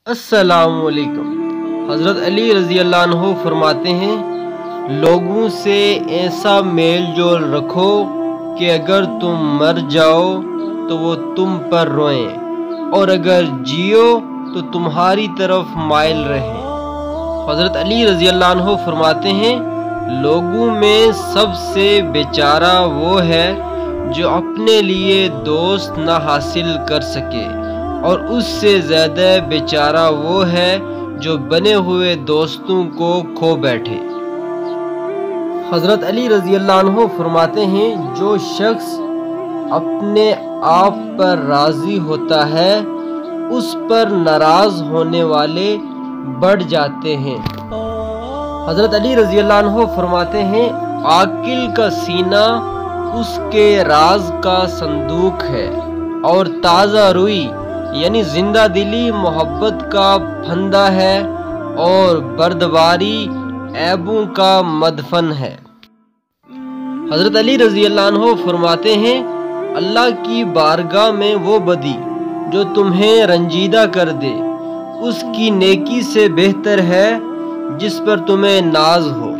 अस्सलाम वालेकुम। हज़रत अली रज़ी अल्लाह अन्हु फरमाते हैं, लोगों से ऐसा मेल जोल रखो कि अगर तुम मर जाओ तो वो तुम पर रोएं और अगर जियो तो तुम्हारी तरफ माइल रहें। हज़रत अली रज़ी अल्लाह अन्हु फरमाते हैं, लोगों में सबसे बेचारा वो है जो अपने लिए दोस्त ना हासिल कर सके, और उससे ज़्यादा बेचारा वो है जो बने हुए दोस्तों को खो बैठे। हज़रत अली रज़ी अल्लाह अन्हु फरमाते हैं, जो शख्स अपने आप पर राज़ी होता है उस पर नाराज़ होने वाले बढ़ जाते हैं। हज़रत अली रज़ी अल्लाह अन्हु फरमाते हैं, आकिल का सीना उसके राज का संदूक है और ताज़ा रुई यानी जिंदा दिली मोहब्बत का फंदा है और बर्दबारी ऐबों का मदफन है। हज़रत अली रज़ी अल्लाह अन्हु फरमाते हैं, अल्लाह की बारगाह में वो बदी जो तुम्हें रंजीदा कर दे उसकी नेकी से बेहतर है जिस पर तुम्हें नाज हो।